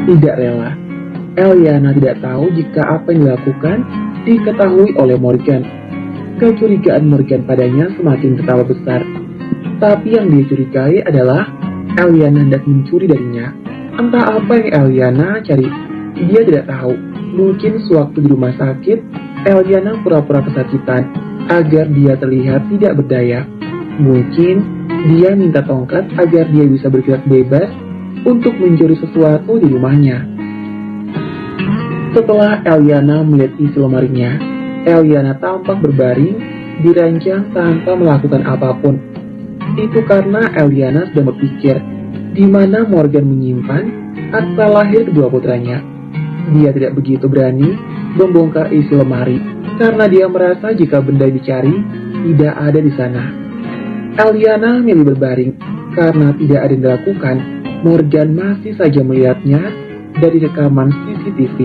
tidak rela. Eliana tidak tahu jika apa yang dilakukan diketahui oleh Morgan. Kecurigaan Morgan padanya semakin bertambah besar. Tapi yang dia curigai adalah Eliana hendak mencuri darinya. Entah apa yang Eliana cari, dia tidak tahu. Mungkin sewaktu di rumah sakit, Eliana pura-pura kesakitan agar dia terlihat tidak berdaya. Mungkin dia minta tongkat agar dia bisa bergerak bebas untuk mencuri sesuatu di rumahnya. Setelah Eliana melihat isi lemarinya, Eliana tampak berbaring di ranjang tanpa melakukan apapun. Itu karena Eliana sedang berpikir di mana Morgan menyimpan akta lahir kedua putranya. Dia tidak begitu berani membongkar isi lemari karena dia merasa jika benda yang dicari tidak ada di sana. Eliana milih berbaring karena tidak ada yang dilakukan. Morgan masih saja melihatnya dari rekaman CCTV.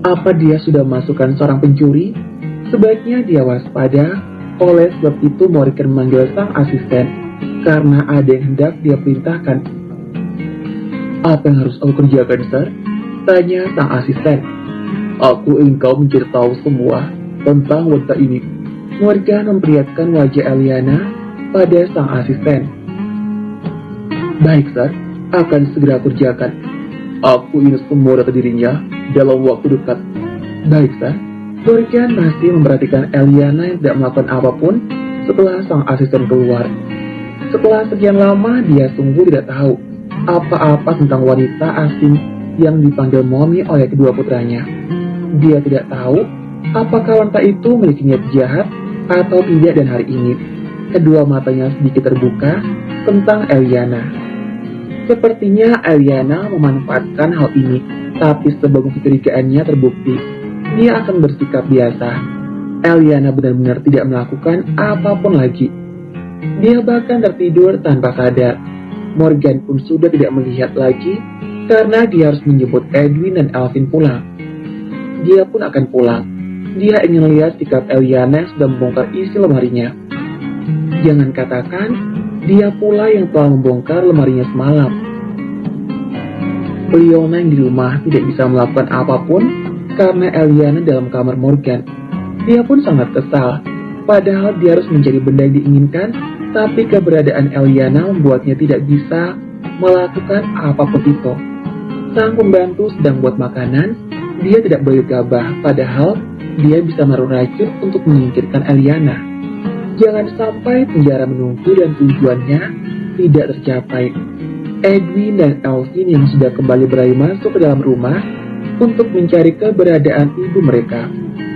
Apa dia sudah memasukkan seorang pencuri? Sebaiknya dia waspada. Oleh sebab itu Morgan memanggil sang asisten karena ada yang hendak dia perintahkan. Apa yang harus aku kerjakan, Sir? Tanya sang asisten. Aku ingin kau mencari tahu semua tentang wanita ini. Morgan memperlihatkan wajah Eliana pada sang asisten. Baik, Sir, akan segera kerjakan. Aku ingin semua data dirinya dalam waktu dekat. Baik, Sir. Morgan masih memperhatikan Eliana yang tidak melakukan apapun setelah sang asisten keluar. Setelah sekian lama, dia sungguh tidak tahu apa-apa tentang wanita asing yang dipanggil Mommy oleh kedua putranya. Dia tidak tahu apakah wanita itu memiliki niat jahat atau tidak, dan hari ini kedua matanya sedikit terbuka tentang Eliana. Sepertinya Eliana memanfaatkan hal ini, tapi sebelum kecurigaannya terbukti, dia akan bersikap biasa. Eliana benar-benar tidak melakukan apapun lagi. Dia bahkan tertidur tanpa sadar. Morgan pun sudah tidak melihat lagi karena dia harus menjemput Edwin dan Alvin pulang. Dia pun akan pulang. Dia ingin lihat sikap Eliana yang sudah membongkar isi lemarinya. Jangan katakan dia pula yang telah membongkar lemarinya semalam. Leona yang di rumah tidak bisa melakukan apapun karena Eliana dalam kamar Morgan. Dia pun sangat kesal. Padahal dia harus mencari benda yang diinginkan, tapi keberadaan Eliana membuatnya tidak bisa melakukan apapun itu. Sang pembantu sedang buat makanan, dia tidak bergabah, padahal dia bisa menaruh racun untuk menyingkirkan Eliana. Jangan sampai penjara menunggu dan tujuannya tidak tercapai. Edwin dan Alvin yang sudah kembali berlari masuk ke dalam rumah untuk mencari keberadaan ibu mereka.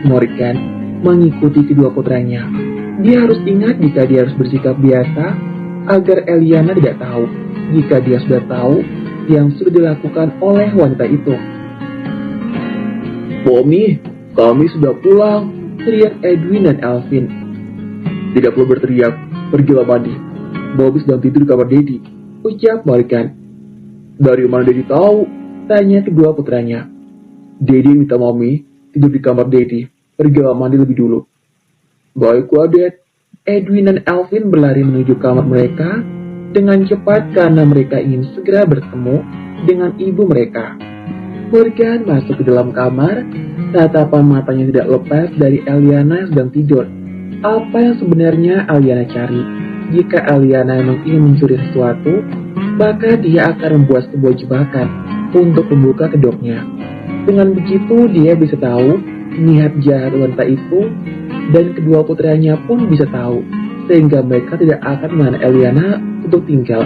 Morgan mengikuti kedua putranya. Dia harus ingat jika dia harus bersikap biasa agar Eliana tidak tahu jika dia sudah tahu yang sudah dilakukan oleh wanita itu. Mommy, kami sudah pulang, teriak Edwin dan Alvin. Tidak perlu berteriak, pergilah mandi. Bobby sedang tidur di kamar Daddy, ucap Morgan. Dari mana Daddy tahu? Tanya kedua putranya. Daddy minta Mommy tidur di kamar Daddy, pergilah mandi lebih dulu. Baiklah, Dad. Edwin dan Alvin berlari menuju kamar mereka dengan cepat karena mereka ingin segera bertemu dengan ibu mereka. Morgan masuk ke dalam kamar, tatapan matanya tidak lepas dari Eliana yang sedang tidur. Apa yang sebenarnya Eliana cari? Jika Eliana memang ingin mencuri sesuatu, maka dia akan membuat sebuah jebakan untuk membuka kedoknya. Dengan begitu dia bisa tahu niat jahat wanita itu, dan kedua putranya pun bisa tahu, sehingga mereka tidak akan menahan Eliana untuk tinggal.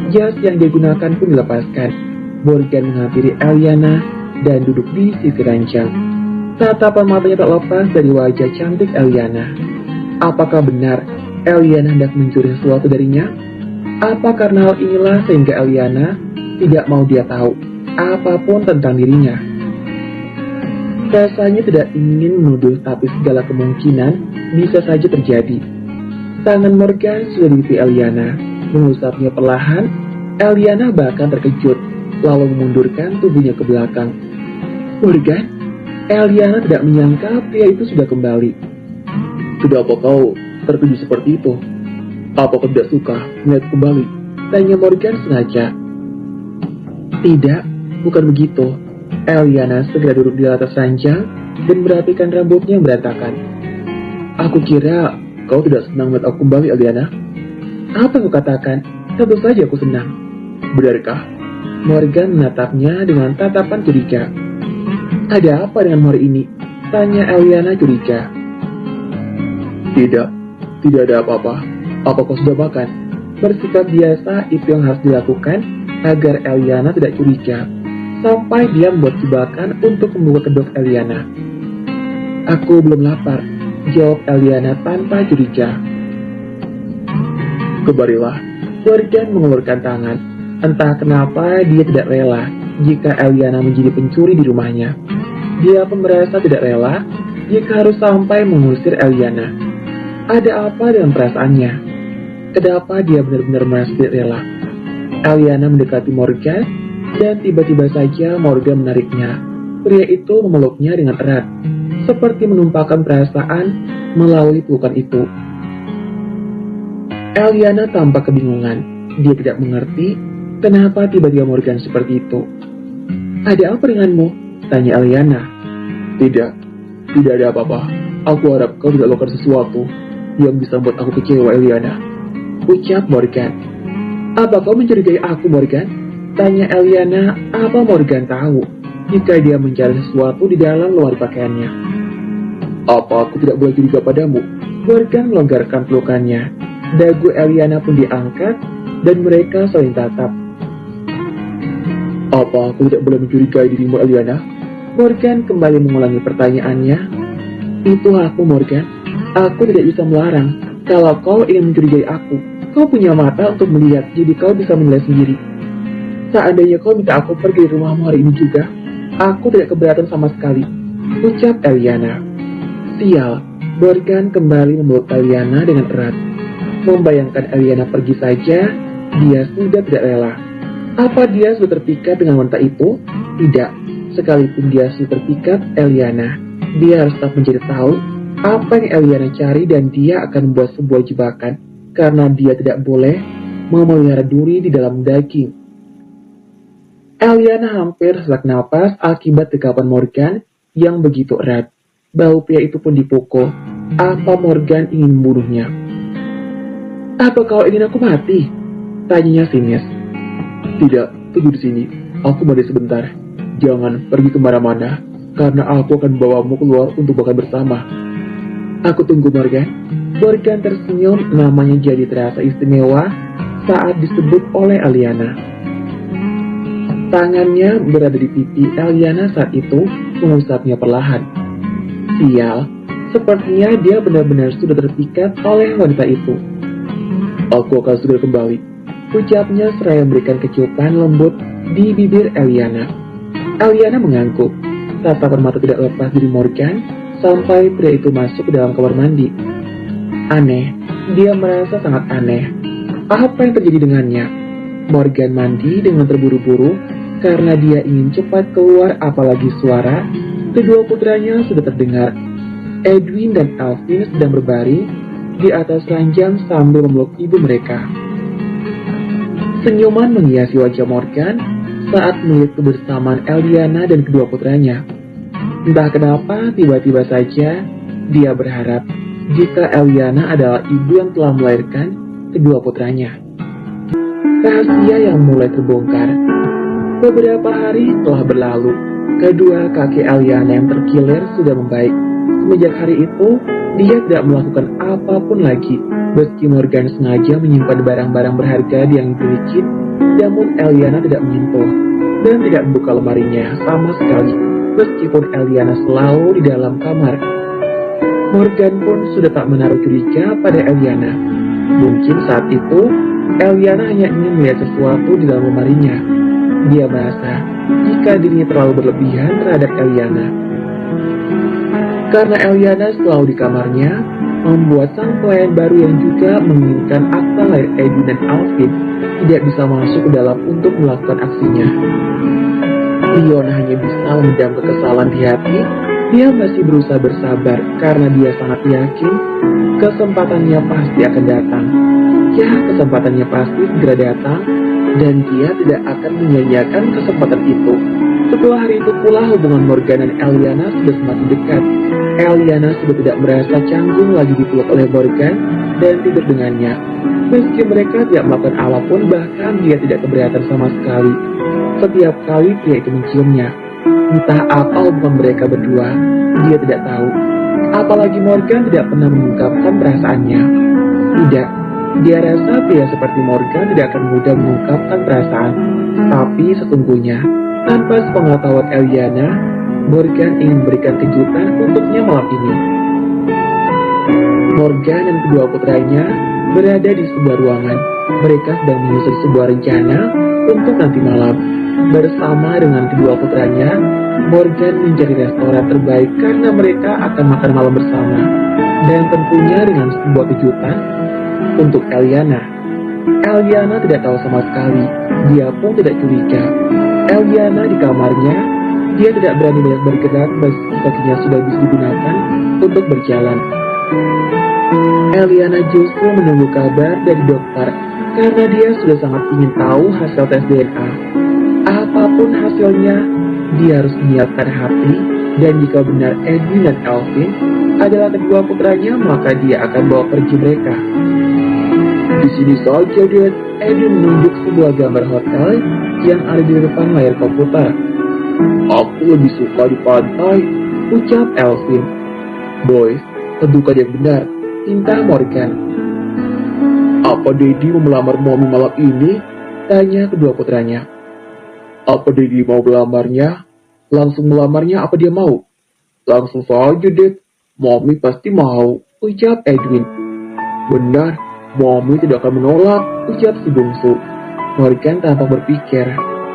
Jas yang digunakan pun dilepaskan. Morgan menghampiri Eliana dan duduk di sisi ranjang. Tatapan matanya tak lepas dari wajah cantik Eliana. Apakah benar Eliana hendak mencuri sesuatu darinya? Apa karena hal inilah sehingga Eliana tidak mau dia tahu apapun tentang dirinya? Rasanya tidak ingin menuduh, tapi segala kemungkinan bisa saja terjadi. Tangan Morgan sudah di pipi Eliana, mengusapnya perlahan. Eliana bahkan terkejut, lalu memundurkan tubuhnya ke belakang. Morgan? Eliana tidak menyangka pria itu sudah kembali. Kenapa kau terkejut seperti itu? Apa kau tidak suka melihat kembali? Tanya Morgan sengaja. Tidak, bukan begitu. Eliana segera duduk di atas ranjang dan merapikan rambutnya yang berantakan. Aku kira kau tidak senang melihat aku kembali, Eliana. Apa yang kau katakan? Tentu saja aku senang. Benarkah? Morgan menatapnya dengan tatapan curiga. Ada apa dengan Mori ini? Tanya Eliana curiga. Tidak, tidak ada apa-apa. Apa kau sudah makan? Bersikap biasa itu yang harus dilakukan agar Eliana tidak curiga. Sampai dia membuat jebakan untuk membuka kedok Eliana. Aku belum lapar, jawab Eliana tanpa curiga. Kembalilah. Morgan mengulurkan tangan. Entah kenapa dia tidak rela jika Eliana menjadi pencuri di rumahnya. Dia pun merasa tidak rela jika harus sampai mengusir Eliana. Ada apa dengan perasaannya? Kenapa dia benar-benar merasa tidak rela? Eliana mendekati Morgan dan tiba-tiba saja Morgan menariknya. Pria itu memeluknya dengan erat, seperti menumpahkan perasaan melalui pelukan itu. Eliana tampak kebingungan. Dia tidak mengerti kenapa tiba-tiba Morgan seperti itu. Ada apa denganmu? Tanya Eliana. Tidak ada apa-apa. Aku harap kau tidak melakukan sesuatu yang bisa membuat aku kecewa, Eliana. Ucap Morgan. Apa kau mencurigai aku, Morgan? Tanya Eliana. Apa Morgan tahu jika dia mencari sesuatu di dalam lemari pakaiannya? Apa aku tidak boleh curiga padamu? Morgan melonggarkan pelukannya. Dagu Eliana pun diangkat dan mereka saling tatap. Apa aku tidak boleh mencurigai dirimu, Eliana? Morgan kembali mengulangi pertanyaannya. Itu aku, Morgan. Aku tidak bisa melarang. Kalau kau ingin mencurigai aku, kau punya mata untuk melihat, jadi kau bisa menilai sendiri. Seandainya kau minta aku pergi dari rumahmu hari ini juga, aku tidak keberatan sama sekali. Ucap Eliana. Sial, Morgan kembali memeluk Eliana dengan erat. Membayangkan Eliana pergi saja, dia sudah tidak rela. Apa dia sudah terpikat dengan wanita itu? Tidak. Sekalipun dia sudah terpikat Eliana, dia harus tetap mencari tahu apa yang Eliana cari dan dia akan membuat sebuah jebakan karena dia tidak boleh memelihara duri di dalam daging. Eliana hampir sesak napas akibat dekapan Morgan yang begitu erat. Bahu pria itu pun dipukul. Apa Morgan ingin membunuhnya? Apa kau ingin aku mati? Tanyanya sinis. Tidak, tunggu di sini. Aku mandi sebentar. Jangan pergi kemana-mana, karena aku akan membawamu keluar untuk makan bersama. Aku tunggu, Morgan. Morgan tersenyum, namanya jadi terasa istimewa saat disebut oleh Eliana. Tangannya berada di pipi Eliana saat itu, mengusapnya perlahan. Sial, sepertinya dia benar-benar sudah terpikat oleh wanita itu. Aku akan segera kembali, ucapnya seraya memberikan keciuman lembut di bibir Eliana. Eliana mengangguk. Tatapan mata tidak lepas dari Morgan sampai pria itu masuk ke dalam kamar mandi. Aneh, dia merasa sangat aneh. Apa yang terjadi dengannya? Morgan mandi dengan terburu-buru karena dia ingin cepat keluar, apalagi suara kedua putranya sudah terdengar. Edwin dan Alvin sedang berbaring di atas ranjang sambil memeluk ibu mereka. Senyuman menghiasi wajah Morgan saat melihat kebersamaan Eliana dan kedua putranya. Entah kenapa tiba-tiba saja dia berharap jika Eliana adalah ibu yang telah melahirkan kedua putranya. Rahasia yang mulai terbongkar. Beberapa hari telah berlalu. Kedua kaki Eliana yang terkilir sudah membaik. Semenjak hari itu, dia tidak melakukan apapun lagi. Meski Morgan sengaja menyimpan barang-barang berharga yang dimiliki, namun Eliana tidak menyentuh dan tidak membuka lemarinya sama sekali. Meskipun Eliana selalu di dalam kamar, Morgan pun sudah tak menaruh curiga pada Eliana. Mungkin saat itu, Eliana hanya ingin melihat sesuatu di dalam lemarinya. Dia merasa jika dirinya terlalu berlebihan terhadap Eliana. Karena Eliana selalu di kamarnya, membuat sang pelayan baru yang juga menginginkan akta lahir Edwin dan Alvin tidak bisa masuk ke dalam untuk melakukan aksinya. Leon hanya bisa memendam kekesalan di hati. Dia masih berusaha bersabar karena dia sangat yakin kesempatannya pasti akan datang. Ya, kesempatannya pasti segera datang dan dia tidak akan menyia-nyiakan kesempatan itu. Setelah hari itu pula hubungan Morgan dan Eliana sudah semakin dekat. Eliana sudah tidak merasa canggung lagi dipeluk oleh Morgan dan tidur dengannya. Meski mereka tidak melakukan apapun, bahkan dia tidak keberatan sama sekali. Setiap kali pria itu menciumnya, entah apa hubungan mereka berdua, dia tidak tahu. Apalagi Morgan tidak pernah mengungkapkan perasaannya. Tidak, dia rasa pria seperti Morgan tidak akan mudah mengungkapkan perasaan. Tapi sesungguhnya, tanpa sepengetahuan Eliana, Morgan ingin memberikan kejutan untuknya malam ini. Morgan dan kedua putranya berada di sebuah ruangan. Mereka sedang menyusun sebuah rencana untuk nanti malam. Bersama dengan kedua putranya, Morgan mencari restoran terbaik karena mereka akan makan malam bersama. Dan tentunya dengan sebuah kejutan untuk Eliana. Eliana tidak tahu sama sekali. Dia pun tidak curiga. Eliana di kamarnya, dia tidak berani banyak bergerak meski kakinya sudah bisa digunakan untuk berjalan. Eliana justru menunggu kabar dari dokter karena dia sudah sangat ingin tahu hasil tes DNA. Apapun hasilnya, dia harus menyiapkan hati, dan jika benar Edwin dan Alvin adalah kedua putranya, maka dia akan bawa pergi mereka. Di sini saja, Dad. Edwin menunjuk sebuah gambar hotel yang ada di depan layar komputer. Aku lebih suka di pantai, ucap Alvin. Boys, tentukan yang benar, pinta Morgan. Apa Daddy mau melamar Mommy malam ini? Tanya kedua putranya. Apa Daddy mau melamarnya? Langsung melamarnya apa dia mau? Langsung saja, Dad. Mommy pasti mau, ucap Edwin. Benar, Mommy tidak akan menolak, ucap si bungsu. Morgan tanpa berpikir,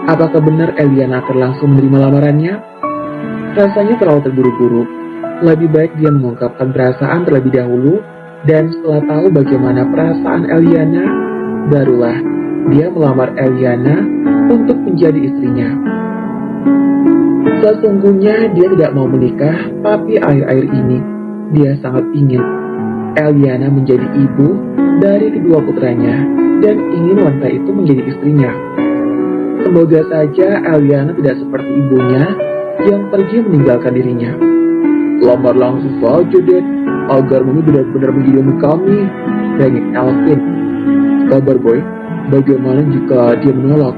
apakah benar Eliana akan langsung menerima lamarannya? Rasanya terlalu terburu-buru. Lebih baik dia mengungkapkan perasaan terlebih dahulu, dan setelah tahu bagaimana perasaan Eliana, barulah dia melamar Eliana untuk menjadi istrinya. Sesungguhnya dia tidak mau menikah, tapi akhir-akhir ini dia sangat ingin Eliana menjadi ibu dari kedua putranya dan ingin wanita itu menjadi istrinya. Semoga saja Eliana tidak seperti ibunya yang pergi meninggalkan dirinya. Lamar langsung saja, Dad, agar Mami benar-benar menjadi ibu kami, tanya Alvin. Kabar boy, bagaimana jika dia menolak?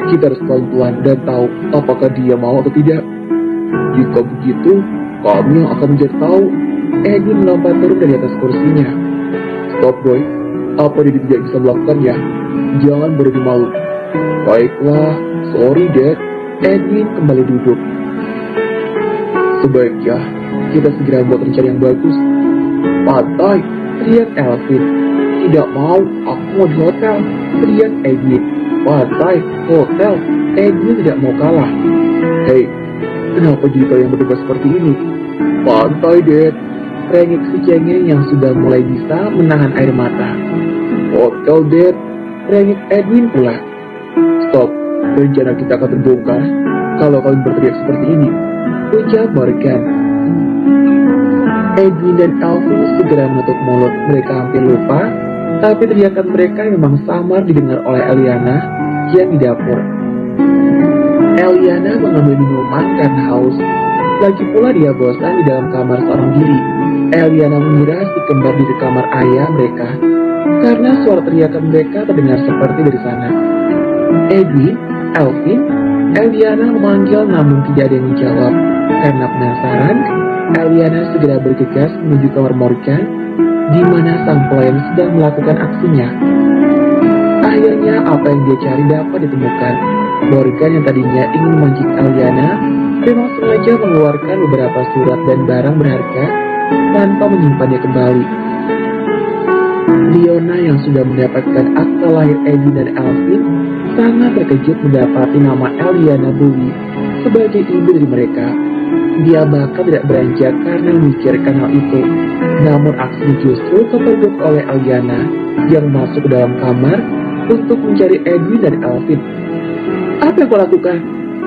Kita harus pelan-pelan dan tahu apakah dia mau atau tidak. Jika begitu, kami yang akan mencari tahu. Edwin melompat turun dari atas kursinya. Stop boy, apa dia tidak bisa melakukannya? Jangan berani malu. Baiklah, sorry Dad. Edwin kembali duduk. Sebaiknya kita segera buat rencana yang bagus. Pantai, teriak Alvin. Tidak mau, aku mau di hotel, teriak Edwin. Pantai, hotel, Edwin tidak mau kalah. Hei, kenapa jadi kalian berdebat seperti ini? Pantai, Dad, rengek si cengeng yang sudah mulai bisa menahan air mata. Hotel, Dad, rengek Edwin pula. Stop, rencana kita akan terbongkar kalau kalian berteriak seperti ini, ucap Morgan. Edwin dan Alvin segera menutup mulut. Mereka hampir lupa, tapi teriakan mereka memang samar didengar oleh Eliana yang di dapur. Eliana mengambil minuman karena haus. Lagi pula dia bosan di dalam kamar seorang diri. Eliana mengira si kembar di kamar ayah mereka, karena suara teriakan mereka terdengar seperti dari sana. Edwin, Alvin, Eliana memanggil namun tidak ada yang menjawab. Karena penasaran, Eliana segera bergegas menuju kamar Morgan, di mana sang pelayan sedang melakukan aksinya. Akhirnya apa yang dia cari dapat ditemukan. Morgan yang tadinya ingin memancing Eliana memang sengaja mengeluarkan beberapa surat dan barang berharga tanpa menyimpannya kembali. Leona yang sudah mendapatkan akta lahir Edwin dan Alvin sangat terkejut mendapati nama Eliana Bowie sebagai ibu dari mereka. Dia bahkan tidak beranjak karena memikirkan hal itu. Namun aksi justru kepergok oleh Eliana yang masuk ke dalam kamar untuk mencari Edwin dan Alvin. Apa yang kau lakukan?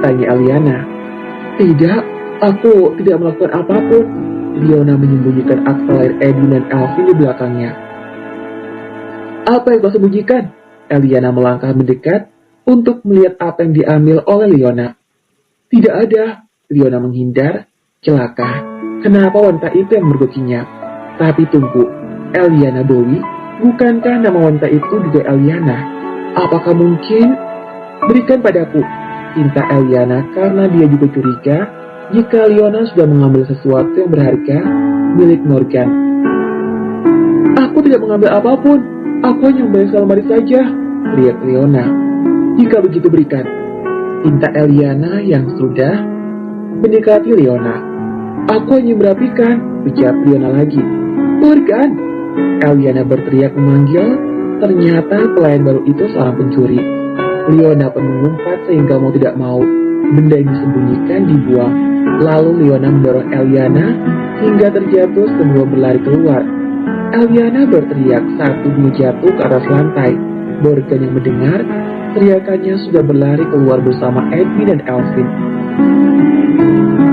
Tanya Eliana. Tidak, aku tidak melakukan apapun. Leona menyembunyikan akta lahir Edwin dan Alvin di belakangnya. Apa yang kau sembunyikan? Eliana melangkah mendekat untuk melihat apa yang diambil oleh Leona. Tidak ada. Leona menghindar. Celaka. Kenapa wanita itu yang mergokinya? Tapi tunggu, Eliana Bowie? Bukankah nama wanita itu juga Eliana? Apakah mungkin? Berikan padaku, pinta Eliana karena dia juga curiga jika Leona sudah mengambil sesuatu yang berharga milik Morgan. Aku tidak mengambil apapun, aku hanya membayar lemari saja, teriak Leona. Jika begitu berikan. Pinta Eliana yang sudah mendekati Leona. Aku hanya merapikan, ucap Leona lagi. Morgan! Eliana berteriak memanggil, ternyata pelayan baru itu seorang pencuri. Leona pun mengumpat sehingga mau tidak mau, benda yang disembunyikan dibuang. Lalu Leona mendorong Eliana hingga terjatuh sebelum berlari keluar. Eliana berteriak saat tubuhnya jatuh ke atas lantai. Morgan yang mendengar, teriakannya sudah berlari keluar bersama Edwin dan Alvin.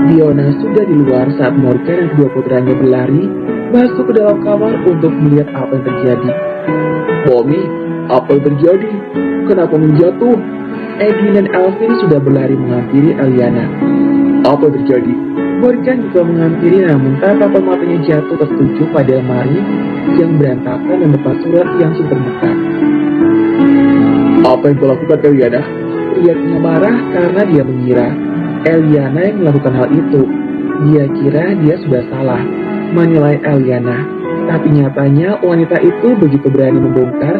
Leona sudah di luar saat Morgan dan kedua putranya berlari masuk ke dalam kamar untuk melihat apa yang terjadi. Mommy, apa yang terjadi? Kenapa menjatuh? Edwin dan Alvin sudah berlari menghampiri Eliana. Apa yang terjadi? Morgan juga menghampiri namun tatapan matanya jatuh tertuju pada lemari yang berantakan dan lepas surat yang sudah terbuka. Apa yang kau lakukan, Eliana? Teriaknya marah karena dia mengira Eliana yang melakukan hal itu. Dia kira dia sudah salah menilai Eliana, tapi nyatanya wanita itu begitu berani membongkar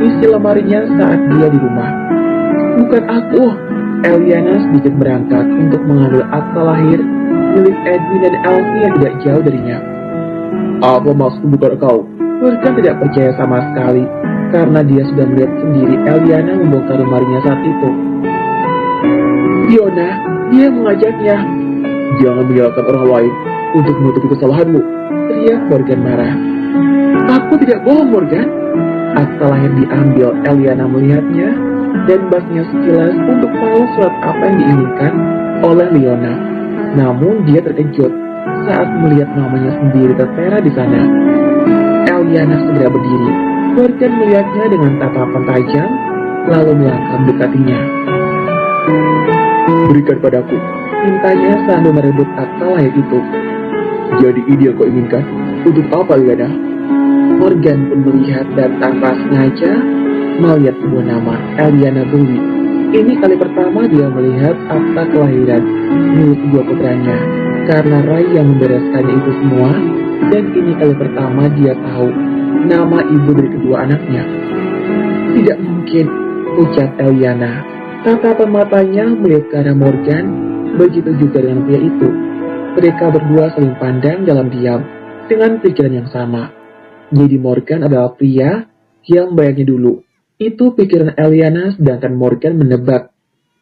isi lemarinya saat dia di rumah. Bukan aku. Eliana sedikit berangkat untuk mengambil akta lahir milik Edwin dan Elsie yang tidak jauh darinya. Apa maksud bukan kau? Morgan tidak percaya sama sekali karena dia sudah melihat sendiri Eliana membongkar lemarinya saat itu. Fiona, dia mengajaknya. Jangan menyalahkan orang lain untuk menutupi kesalahanmu, teriak Morgan marah. Aku tidak bohong, Morgan. Akta lahir diambil. Eliana melihatnya dan basnya sekilas untuk tahu surat apa yang diinginkan oleh Leona. Namun dia terkejut saat melihat namanya sendiri tertera di sana. Eliana segera berdiri. Morgan melihatnya dengan tatapan tajam, lalu melangkah mendekatinya. Berikan padaku, mintanya sambil merebut akta lahir itu. Jadi ini yang kau inginkan? Untuk apa, Eliana? Morgan pun melihat dan tanpa sengaja melihat sebuah nama, Eliana Bowie. Ini kali pertama dia melihat akta kelahiran milik kedua putranya, karena Ray yang membereskannya itu semua, dan ini kali pertama dia tahu nama ibu dari kedua anaknya. Tidak mungkin, ucap Eliana. Tatapan matanya melihat ke arah Morgan, begitu juga dengan pria itu. Mereka berdua saling pandang dalam diam, dengan pikiran yang sama. Jadi Morgan adalah pria yang bayangnya dulu. Itu pikiran Eliana, sedangkan Morgan menebak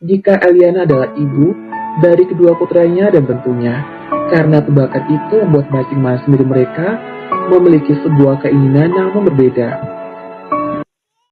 jika Eliana adalah ibu dari kedua putranya dan tentunya karena tebakan itu membuat masing-masing dari mereka memiliki sebuah keinginan namun berbeda.